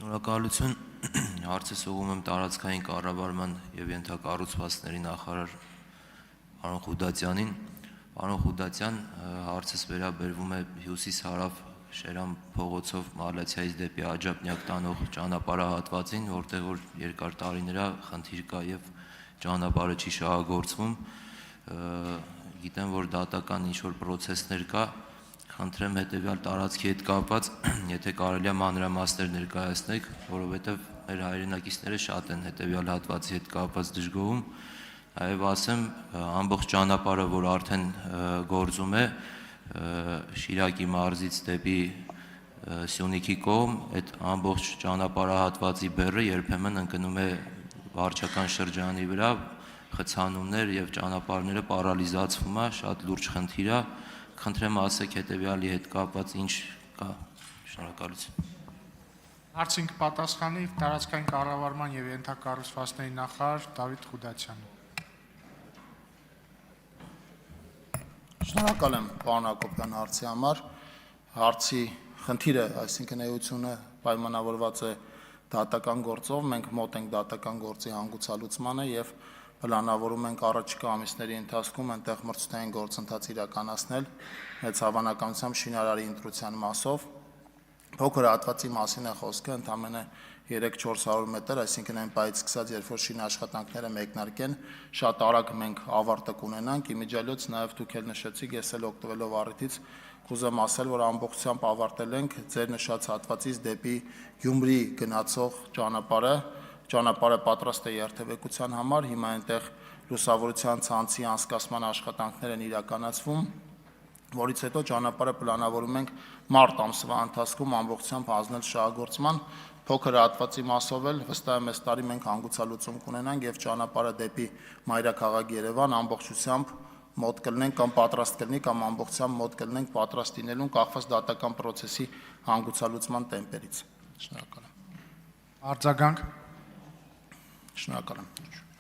Շնորհակալություն, հարցս ուղղում եմ տարածքային կառավարման և ենթակառուցվածքների նախարար պարոն Խուդատյանին։ Պարոն Խուդատյան, հարցս վերաբերվում է հյուսիս-հարավ Շերամ փողոցով Մալացիայից դեպի Աջափնյակ տանող ճանապարհահատվածին, որտեղ որ երկար տարիներ է խնդիր կա և ճանապարհը չի շահագործվում։ Գիտեմ, որ դատական ինչ-որ պրոցեսներ կա, խնդրեմ հետևյալ տարածքի հետ կապված, եթե կարելի է մանրամասներ ներկայացնեք, որովհետև մեր հայրենակիցները շատ են հետևյալ հատվածի հետ կապված դժգոհում, այև ասեմ, ամբողջ ճանապարհը, որ արդեն գործում է, Շիրակի մարզից դեպի Սյունիքի կողմ, այդ ամբողջ ճանապարհահատվածի բեռը երբեմն ընկնում է վարչական շրջանի վրա, խցանումներ և ճանապարհները պարալիզացվում է, շատ լուրջ խնդիր է, խնդրեմ ասեք հետևյալի հետ կապված ինչ կա, շնորհակալություն։ Հարցին կպատասխանի տարածքային կառավարման և ենթակառուցվածքների նախարար Դավիթ Խուդատյանը։ Շնորհակալ եմ պարոն Հակոբյան հարցի համար։ Հարցի խնդիրը, այսինքն էությունը պայմանավորված է դատական գործով, մենք մոտ ենք դատական գործի հանգուցալուծմանը և պլանավորում ենք առաջիկա ամիսների ընթացքում այնտեղ մրցութային գործընթաց իրականացնել մեծ հավանականությամբ շինարարի ընտրության մասով։ Փոքր հատվածի մասին է խոսքը, ընդամենը 300-400 մետր, այսինքն այն պահից սկսած, երբ որ շինաշխատանքները մեկնարկեն, շատ արագ մենք ավարտը կունենանք, իմիջիալոց նաև դուք էլ նշեցիք, ես էլ օգտվելով առիթից կուզեմ ասել, որ ամբողջությամբ ավարտել ենք ձեր նշած հատվածից դեպի Գյումրի գնացող ճանապարհը պատրաստ է երթևեկության համար, հիմա այնտեղ լուսավորության ցանցի անցկացման աշխատանքներ են իրականացվում, որից հետո ճանապարհը պլանավորում ենք մարտ ամսվա ընթացքում ամբողջությամբ հանձնել շահագործման, փոքր հատվածի մասով էլ վստահ եմ այս տարի մենք հանգուցալուծում կունենանք եւ ճանապարհը դեպի մայրաքաղաք Երևան ամբողջությամբ մոտ կլինենք կամ պատրաստ կլինի կամ ամբողջությամբ մոտ կլինենք պատրաստ լինելուն կախված դատական պրոցեսի հանգուցալուծման տեմպերից։ Շնորհակալ եմ։ Արձագանք։ Շնորհակալ եմ։